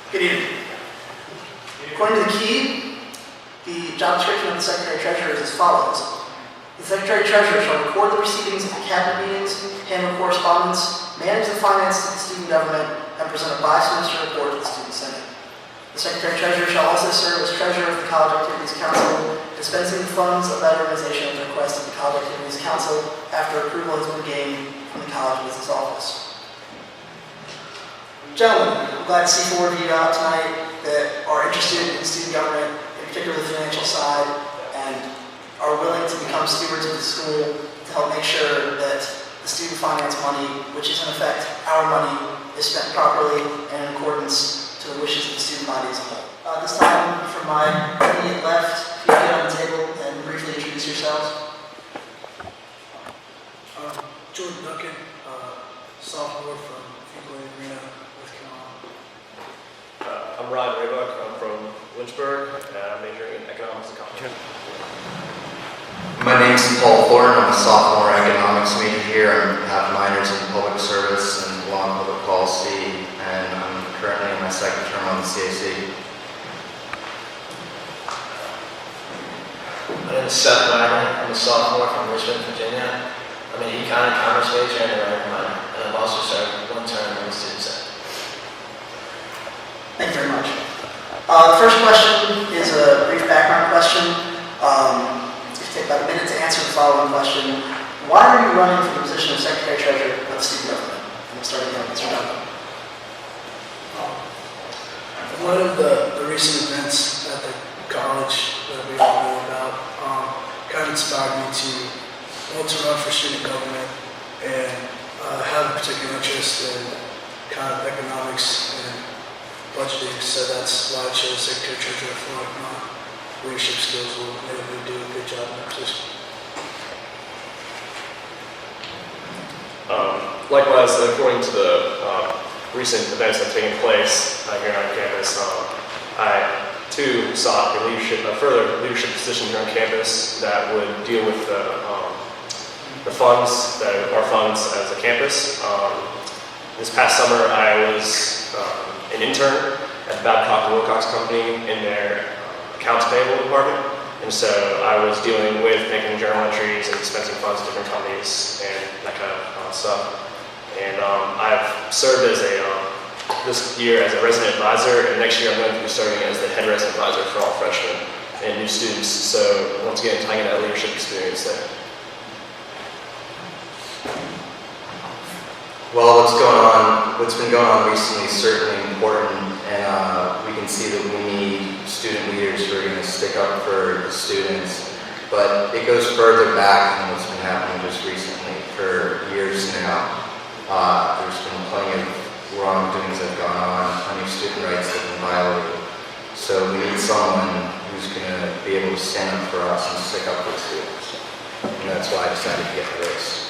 Good evening. According to the key, the job description of the Secretary-Treasurer is as follows. The Secretary-Treasurer shall record the proceedings of the cabinet meetings, handle correspondence, manage the finances of the student government, and present a bi-semester report to the Student Senate. The Secretary-Treasurer shall also serve as Treasurer of the College Activities Council, dispensing the funds of that organization at the request of the College Activities Council after approval has been gained from the College Business Office. Gentlemen, I'm glad to see 4 of you out tonight that are interested in student government, in particular the financial side, and are willing to become stewards of the school to help make sure that the student finance money, which is in effect our money, is spent properly and in accordance to the wishes of the student body as a whole. This time, from my immediate left, if you get on the table and briefly introduce yourselves. Jordan Duncan, sophomore from Arena. I'm Raybuck. I'm from Lynchburg, and I'm majoring in economics at college. My name's Paul Thornton. I'm a sophomore economics major here. I have minors in public service and law and public policy, and I'm currently in my second term on the CAC. My name is Seth Wagner. I'm a sophomore from Richmond, Virginia. I'm an econ and commerce major and a writing minor, and I've also served 1 term on the student senate. Thank you very much. The first question is a brief background question. It'll take about a minute to answer the following question. Why are you running for the position of Secretary-Treasurer of the student government? And we'll start again with Mr. Duncan. One of the recent events at the college that we all know about kind of inspired me to want to run for student government and have a particular interest in kind of economics and budgeting, so that's why I chose Secretary-Treasurer. I feel like my leadership skills will enable me to do a good job in that position. Likewise, according to the recent events that have taken place here on campus, I too sought a further leadership position here on campus that would deal with the funds, our funds as a campus. This past summer, I was an intern at Babcock & Wilcox Company in their accounts payable department, and so I was dealing with making journal entries and dispensing funds to different companies and that kind of stuff. And I've served as this year as a resident advisor, and next year I'm going to be serving as the head resident advisor for all freshmen and new students. So once again, tying in that leadership experience there. Well, what's been going on recently is certainly important, and we can see that we need student leaders who are going to stick up for the students. But it goes further back than what's been happening just recently. For years now, there's been plenty of wrongdoings that have gone on, plenty of student rights that have been violated. So we need someone who's going to be able to stand up for us and stick up for the students. And that's why I decided to get the race.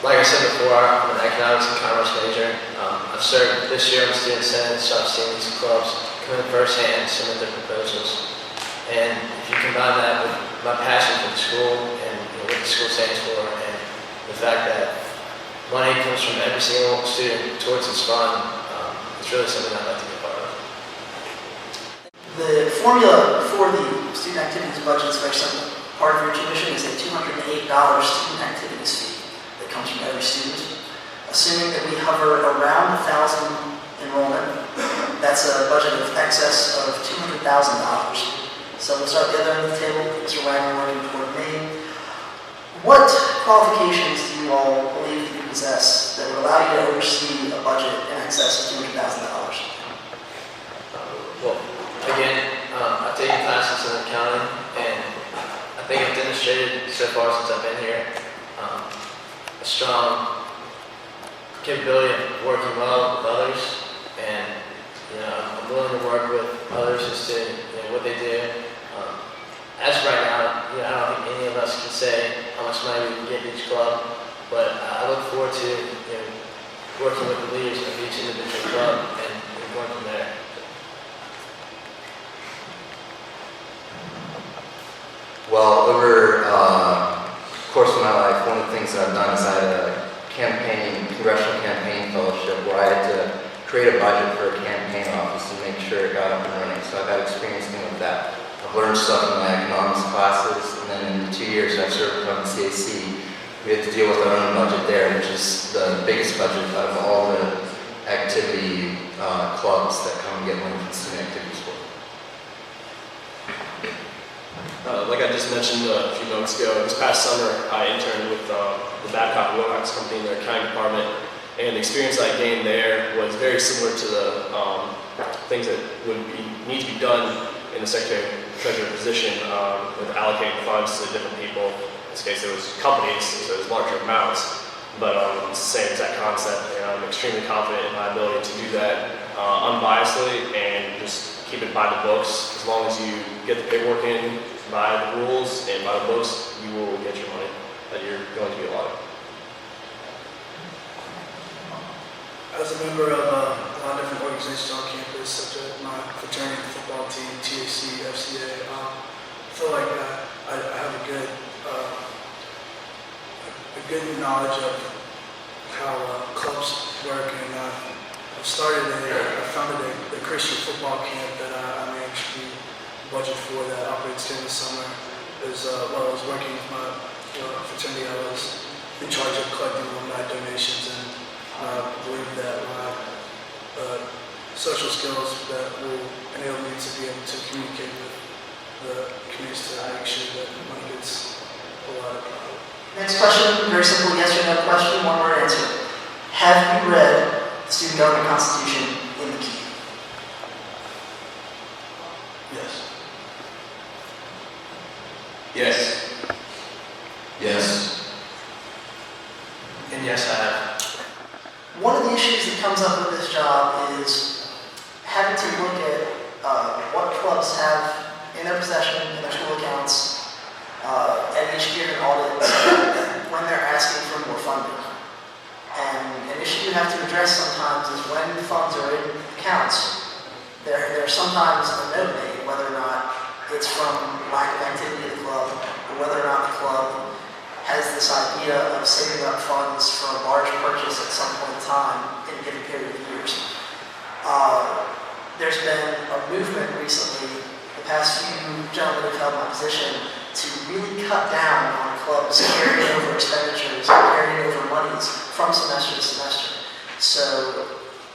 Like I said before, I'm an economics and commerce major. I've served this year on the student senate, so I've seen these clubs come in firsthand and submit their proposals. And if you combine that with my passion for the school and what the school stands for, and the fact that money comes from every single student towards this fund, it's really something I'd like to be a part of. The formula for the student activities budget is very simple. Part of your tuition is a $208 student activities fee that comes from every student. Assuming that we hover around 1,000 enrollment, that's a budget of excess of $200,000. So we'll start at the other end of the table, Mr. Wagner working toward me. What qualifications do you all believe that you possess that would allow you to oversee a budget in excess of $200,000? Well, again, I've taken classes in accounting, and I think I've demonstrated so far since I've been here a strong capability of working well with others, and I'm willing to work with others as to what they do. As of right now, I don't think any of us can say how much money we can get each club, but I look forward to working with the leaders of each individual club and going from there. Well, over the course of my life, one of the things that I've done is I had a congressional campaign fellowship where I had to create a budget for a campaign office and make sure it got up and running. So I've had experience dealing with that. I've learned stuff in my economics classes, and then in the 2 years I've served on the CAC, we had to deal with our own budget there, which is the biggest budget out of all the activity clubs that come and get money from student activities for. Like I just mentioned a few moments ago, this past summer I interned with the Babcock Wilcox Company in their accounting department, and the experience I gained there was very similar to the things that need to be done in the Secretary Treasurer position with allocating funds to different people. In this case, it was companies, so it was larger amounts, but it's the same exact concept, and I'm extremely confident in my ability to do that unbiasedly and just keep it by the books. As long as you get the paperwork in by the rules and by the books, you will get your money that you're going to be allotted. As a member of a lot of different organizations on campus, such as my fraternity football team, TAC, FCA, I feel like I have a good knowledge of how clubs work, and I founded a Christian football camp that I managed the budget for that operates during the summer. While I was working with my fraternity, I was in charge of collecting alumni donations, and I believe that my social skills that will enable me to be able to communicate with the communities to make sure that money gets allotted. Next question, very simple yes or no question, one word answer. Have you read the Student Government Constitution in the key? Yes. Yes. Yes. And yes, I have. One of the issues that comes up with this job is having to look at what clubs have in their possession, in their school accounts, at each given audit when they're asking for more funding. And an issue you have to address sometimes is when funds are in accounts, there's sometimes a note made whether or not it's from lack of activity of the club, or whether or not the club has this idea of saving up funds for a large purchase at some point in time in a given period of years. There's been a movement recently, the past few gentlemen who've held my position, to really cut down on clubs carrying over expenditures and carrying over monies from semester to semester. So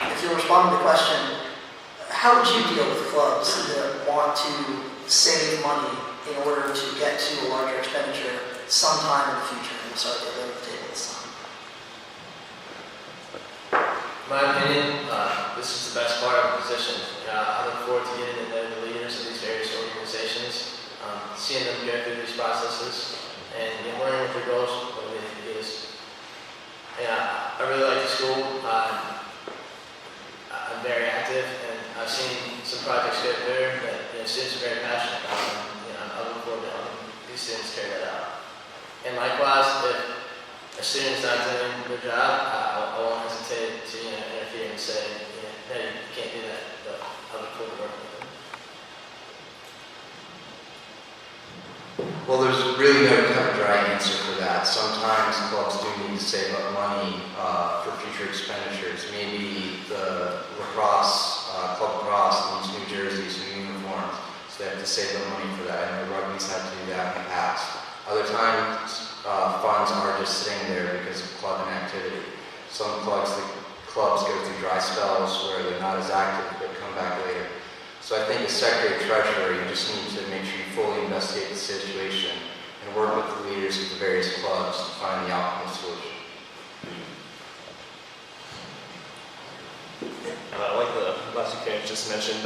if you'll respond to the question, how would you deal with clubs that want to save money in order to get to a larger expenditure sometime in the future? And we'll start at the table this time. In my opinion, this is the best part of the position. I look forward to getting to know the leaders of these various organizations, seeing them go through these processes, and learning what their goals is. I really like the school. I'm very active, and I've seen some projects go through that students are very passionate about. I look forward to helping these students carry that out. And likewise, if a student's not doing their job, I won't hesitate to interfere and say, no, you can't do that, but I look forward to working with them. Well, there's really no cut and dry answer for that. Sometimes clubs do need to save up money for future expenditures. Maybe the club lacrosse needs new jerseys, new uniforms, so they have to save up money for that. And the rugby's had to do that in the past. Other times, funds are just sitting there because of club inactivity. Some clubs go through dry spells where they're not as active but come back later. So I think as Secretary Treasurer, you just need to make sure you fully investigate the situation and work with the leaders of the various clubs to find the optimal solution. Like the last few candidates just mentioned,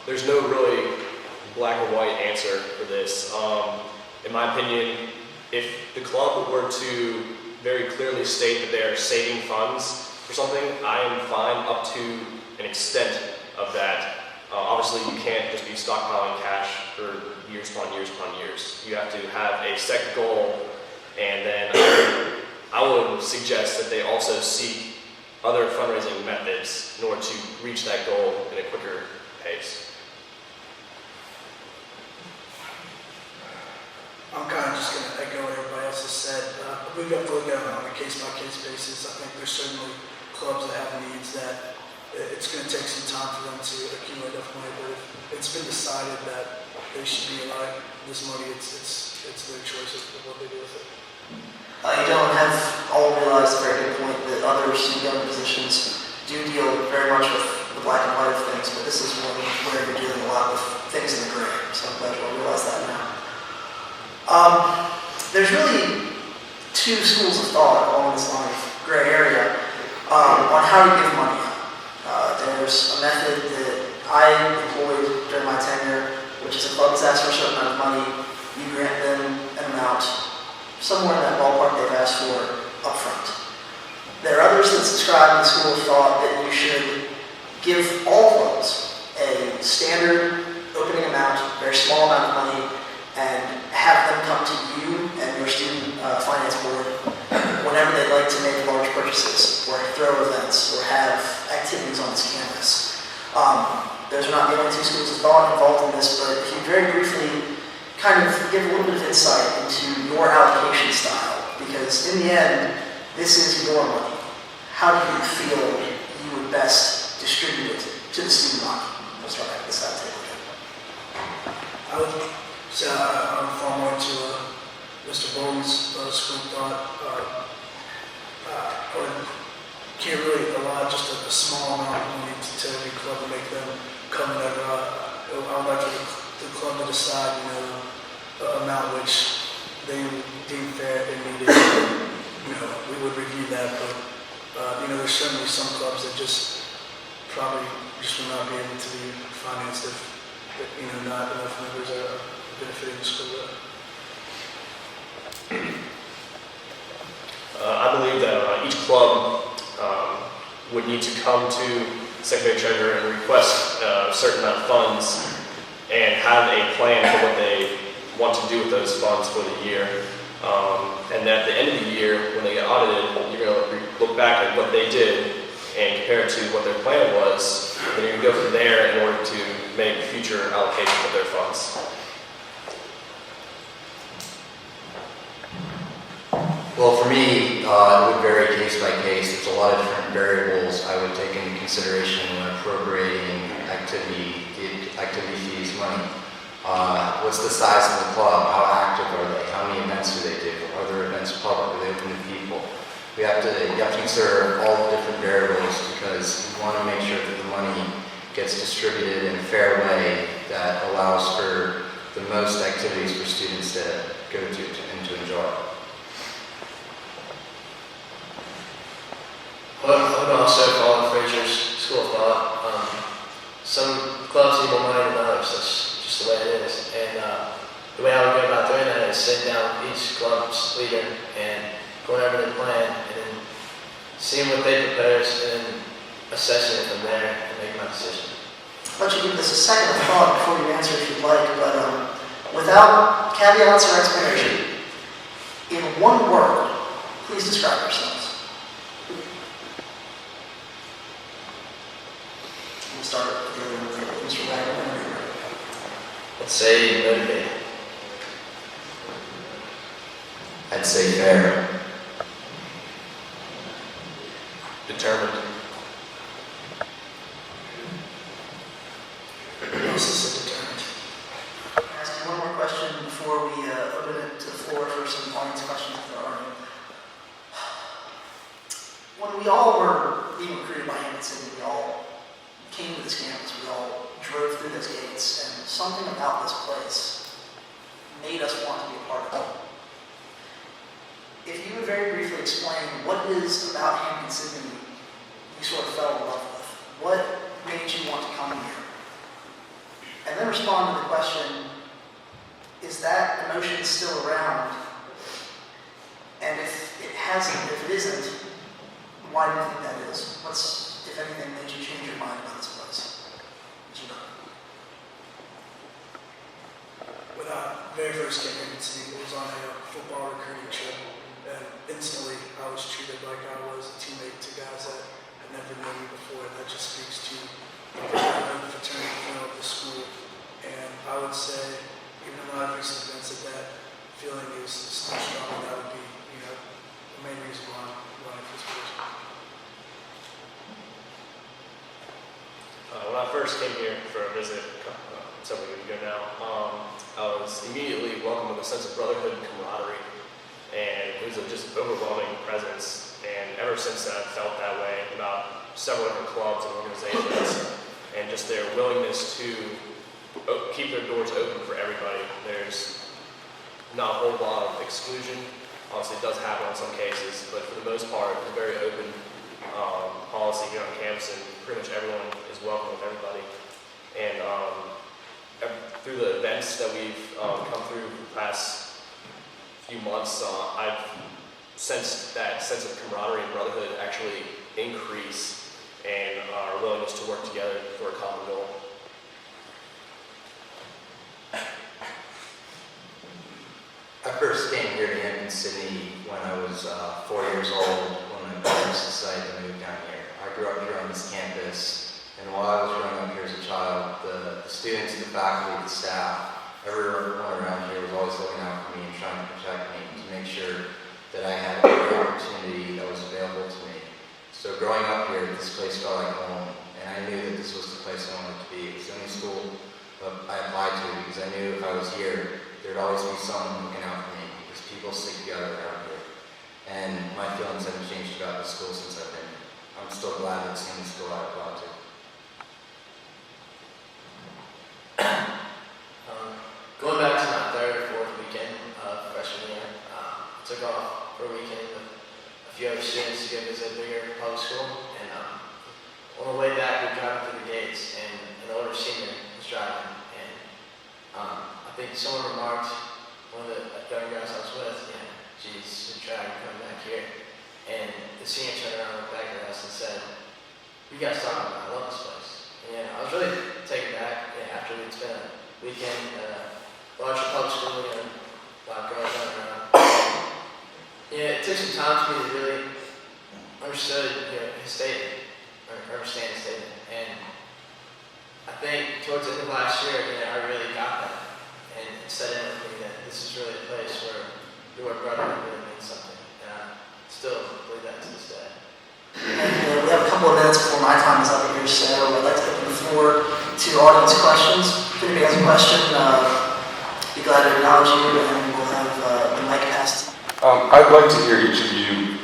there's no really black or white answer for this. In my opinion, if the club were to very clearly state that they are saving funds for something, I am fine up to an extent of that. Obviously, you can't just be stockpiling cash for years upon years upon years. You have to have a set goal, and then I would suggest that they also seek other fundraising methods in order to reach that goal in a quicker pace. I'm kind of just going to echo what everybody else has said. We have to look at it on a case-by-case basis. I think there's certainly clubs that have needs that it's going to take some time for them to accumulate enough money, but if it's been decided that they should be allowed this money, it's their choice of what they do with it. You gentlemen have all realized a very good point that other student government positions do deal very much with the black and white of things, but this is one where you're dealing a lot with things in the gray, so I'm glad you all realize that now. There's really two schools of thought along this line of gray area on how to give money out. There's a method that I employed during my tenure, which is a club that's asked for a certain amount of money, you grant them an amount somewhere in that ballpark they've asked for up front. There are others that subscribe to the school of thought that you should give all clubs a standard opening amount, a very small amount of money, and have them come to you and your student finance board whenever they'd like to make large purchases or throw events or have activities on this campus. Those are not the only two schools of thought involved in this, but if you very briefly kind of give a little bit of insight into your allocation style, because in the end, this is your money. How do you feel you would best distribute it to the student body? We'll start at this side of the table again. I would say I would fall more to Mr. Bowman's school of thought. I would can't really allow just a small amount of money to every club to make them come whenever. I would like the club to decide, the amount which they deem fair and needed. We would review that, but there's certainly some clubs that just probably just will not be able to be financed if not enough members are benefiting the school. I believe that each club would need to come to the Secretary Treasurer and request a certain amount of funds and have a plan for what they want to do with those funds for the year. And at the end of the year, when they get audited, you're going to look back at what they did and compare it to what their plan was. Then you're going to go from there in order to make future allocations of their funds. Well, for me, it would vary case by case. There's a lot of different variables I would take into consideration when appropriating activity fees money. What's the size of the club? How active are they? How many events do they do? Are their events public? Are they open to people? You have to consider all the different variables because you want to make sure that the money gets distributed in a fair way that allows for the most activities for students to go to and to enjoy. I would also follow Frazier's school of thought. Some clubs need more money than others. That's just the way it is. And the way I would go about doing that is sitting down with each club's leader and going over their plan and then seeing what they propose and then assessing it from there and making my decision. I'll let you give this a second of thought before you answer if you'd like, but without caveats or explanation, in one word, please describe yourselves. We'll start with Mr. Wagner. Let's say motivated. I'd say fair. Determined. I'll ask you one more question before we open it to the floor for some audience questions if there are any. When we all were being recruited by Hampden-Sydney, we all came to this campus, we all drove through those gates, and something about this place made us want to be a part of it. If you would very briefly explain what it is about Hampden-Sydney you sort of fell in love with, what made you want to come here? And then respond to the question, is that emotion still around? And if it hasn't, if it isn't, why do you think that is? What's, if anything, made you change your mind about this place? When I very first came in, it was on a football recruiting trip, and instantly I was treated like I was a teammate to guys that had never known me before, and that just speaks to the fraternity feel of the school. And I would say, even though I've recent events, that feeling is still strong, and that would be, the main reason why I like this place. first came here for a visit several years ago now, I was immediately welcomed with a sense of brotherhood and camaraderie, and it was a just overwhelming presence. And ever since then, I've felt that way about several different clubs and organizations, and just their willingness to keep their doors open for everybody. There's not a whole lot of exclusion. Obviously, it does happen in some cases, but for the most part, it's a very open policy here on campus, and pretty much everyone is welcome with everybody. And through the events that we've come through the past few months, I've sensed that sense of camaraderie and brotherhood actually increase, and our willingness to work together for a common goal. I first came here to Hampden-Sydney when I was 4 years old, when my parents decided to move down here. I grew up here on this campus, and while I was growing up here as a child, the students, the faculty, the staff, everyone around here was always looking out for me and trying to protect me to make sure that I had every opportunity that was available to me. So growing up here, this place felt like home, and I knew that this was the place I wanted to be. It was the only school I applied to because I knew if I was here, there'd always be someone looking out for me because people stick together around here. And my feelings haven't changed about the school since I've been here. I'm still glad that it's the only school I applied to. Going back to my third or fourth weekend of freshman year, I took off for a weekend with a few other students to go visit a bigger public school. And on the way back, we were driving through the gates, and an older senior was driving. And I think someone remarked, one of the young guys I was with, geez, good try coming back here. And the senior turned around and looked back at us and said, "What you guys talking about? I love this place." And I was really taken back after we'd spent a weekend at a larger public school and a lot of girls running around. It took some time for me to really understand his statement, or understand his statement. And I think towards the end of last year, I really got that. And it set in with me that this is really a place where the word brotherhood really means something. And I still believe that to this day. And we have a couple of minutes before my time is up here, so I'd like to open the floor to audience questions. If anybody has a question, be glad to acknowledge you, and we'll have the mic passed. I'd like to hear each of you,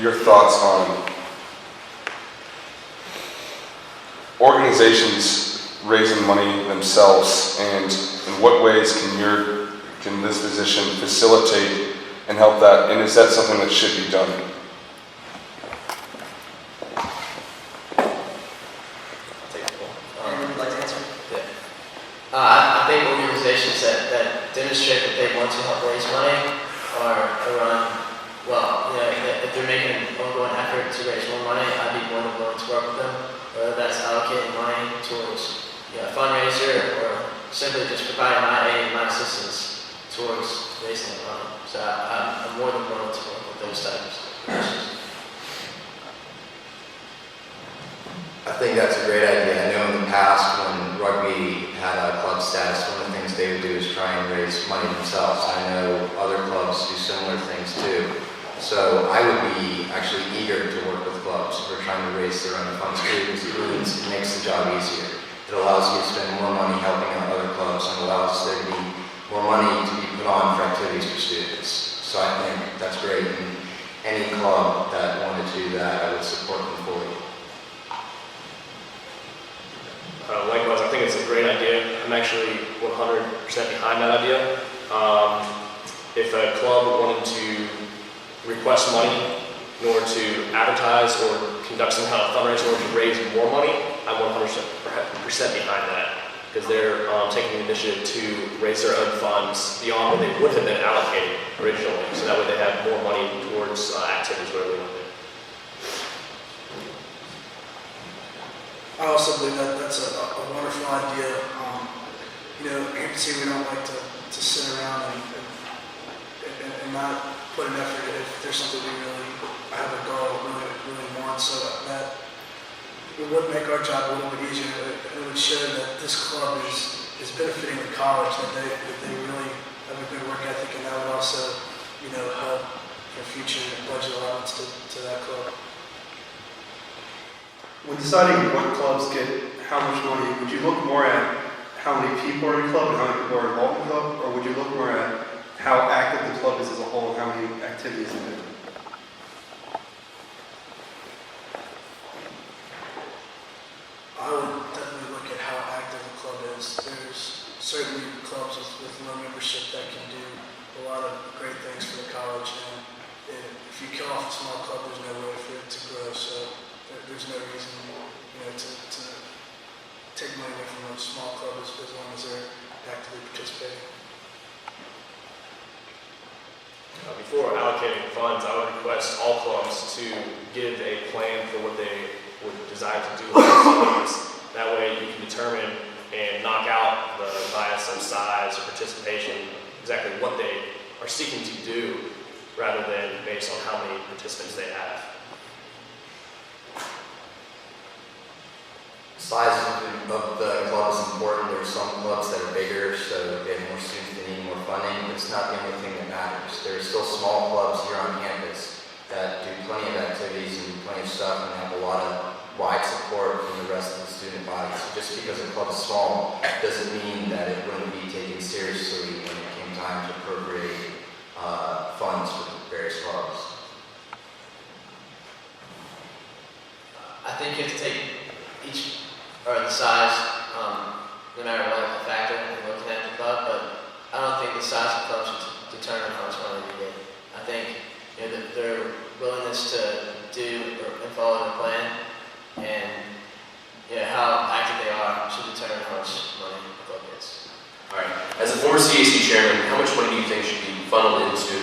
your thoughts on organizations raising money themselves, and in what ways can this position facilitate and help that, and is that something that should be done? Anyone would like to answer? I think organizations that demonstrate that they want to help raise money are run well. If they're making an ongoing effort to raise more money, I'd be more than willing to work with them, whether that's allocating money towards a fundraiser or simply just providing my aid and my assistance towards raising the money. So I'm more than willing to work with those types of issues. I think that's a great idea. I know in the past when rugby had a club status, one of the things they would do is try and raise money themselves. I know other clubs do similar things too. So I would be actually eager to work with clubs who are trying to raise their own funds too, because it makes the job easier. It allows you to spend more money helping out other clubs and allows there to be more money to be put on for activities for students. So I think that's great. And any club that wanted to do that, I would support them fully. Likewise, I think it's a great idea. I'm actually 100% behind that idea. If a club wanted to request money in order to advertise or conduct some kind of fundraiser in order to raise more money, I'm 100% behind that, because they're taking the initiative to raise their own funds beyond what they would have been allocated originally, so that way they have more money towards activities where they want to do. I also believe that that's a wonderful idea. Hampden-Sydney, we don't like to sit around and not put an effort if there's something we really have a goal, really want, so that it would make our job a little bit easier. It would show that this club is benefiting the college, that they really have a good work ethic, and that would also, help for future budget allowance to that club. When deciding what clubs get how much money, would you look more at how many people are in a club and how many people are involved in the club, or would you look more at how active the club is as a whole and how many activities it is? I would definitely look at how active the club is. There's certainly clubs with low membership that can do a lot of great things for the college, and if you kill off a small club, there's no way for it to grow. So there's no reason, to take money away from a small club as long as they're actively participating. Before allocating funds, I would request all clubs to give a plan for what they would desire to do with their facilities. That way you can determine and knock out the bias of size or participation, exactly what they are seeking to do, rather than based on how many participants they have. Size of the club is important. There are some clubs that are bigger, so they have more students, they need more funding, but it's not the only thing that matters. There are still small clubs here on campus that do plenty of activities and plenty of stuff and have a lot of wide support from the rest of the student body. So just because a club is small doesn't mean that it wouldn't be taken seriously when it came time to appropriate funds for the various clubs. I think you have to take each, or the size, no matter what the factor in looking at the club, but I don't think the size of the club should determine how much money you get. I think their willingness to do and follow the plan and how active they are should determine how much money the club gets. All right. As a former CAC chairman, how much money do you think should be funneled into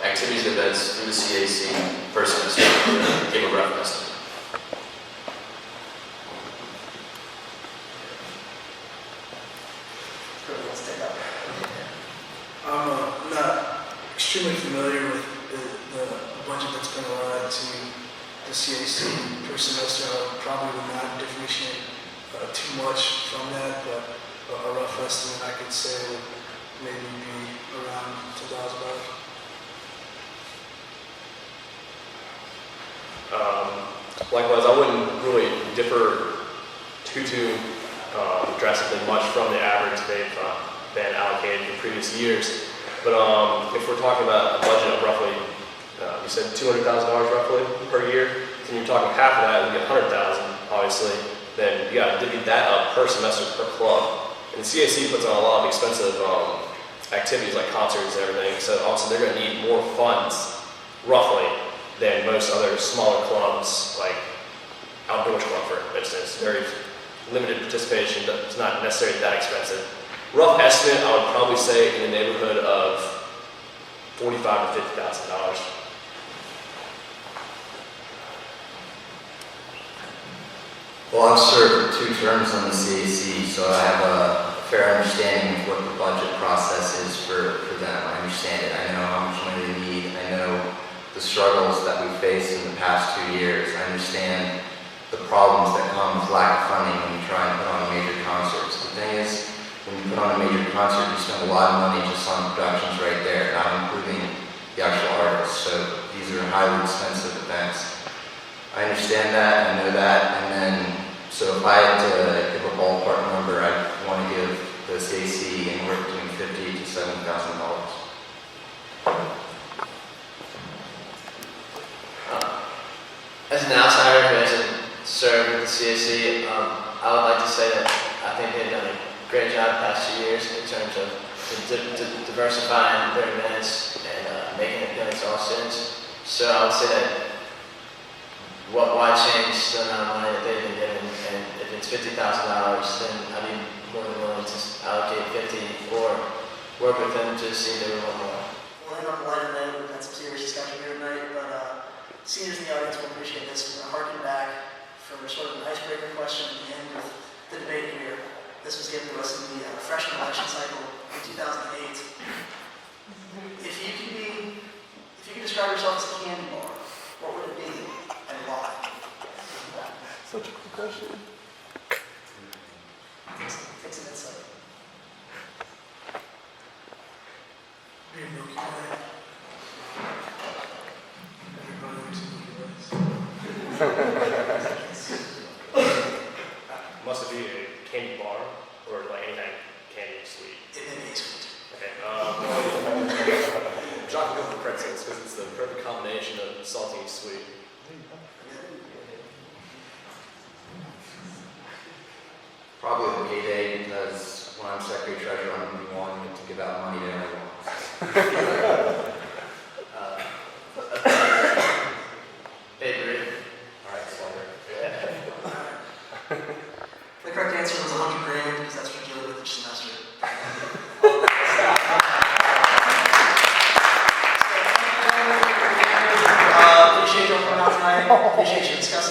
activities and events through the CAC per semester? Give a rough estimate. Let's take that. I'm not extremely familiar with the budget that's been allotted to the CAC per semester. I probably would not differentiate too much from that, but a rough estimate I could say would maybe be around $2,000. Likewise, I wouldn't really differ too drastically much from the average they've been allocated in previous years. But if we're talking about a budget of roughly, you said $200,000 roughly per year, and you're talking half of that, you get $100,000, obviously, then you got to divvy that up per semester per club. And the CAC puts on a lot of expensive activities like concerts and everything, so obviously they're going to need more funds, roughly, than most other smaller clubs, like Outdoors Club, for instance. Very limited participation, it's not necessarily that expensive. Rough estimate, I would probably say in the neighborhood of $45,000 to $50,000. Well, I've served 2 terms on the CAC, so I have a fair understanding of what the budget process is for them. I understand it. I know how much money they need. I know the struggles that we faced in the past 2 years. I understand the problems that come with lack of funding when you try and put on major concerts. The thing is, when you put on a major concert, you spend a lot of money just on productions right there, not including the actual artists. So these are highly expensive events. I understand that, I know that, and then, so if I had to give a ballpark number, I'd want to give the CAC anywhere between $50,000 to $7,000. As an outsider who hasn't served with the CAC, I would like to say that I think they've done a great job the past 2 years in terms of diversifying their events and making it appealing to all students. So I would say that why change the amount of money that they've been given? And if it's $50,000, then I'd be more than willing to allocate $50,000 or work with them to see if they want more. We'll end on a lighter note. We've had some serious discussion here tonight, but seniors in the audience will appreciate this. We're going to harken back for sort of an icebreaker question at the end of the debate here. This was given to us in the freshman election cycle in 2008. If you could describe yourself as a candy bar, what would it be and why? Such a good question. Take some insight. Maybe Milky Way. Everybody likes Milky Ways. salty and sweet. Probably the payday, because when I'm secretary treasurer, I'm going to be wanting to give out money to everyone. Bakery. All right, Slugger. The correct answer was 100 grand, because that's what you're dealing with each semester. Appreciate you all coming out tonight. Appreciate you discussing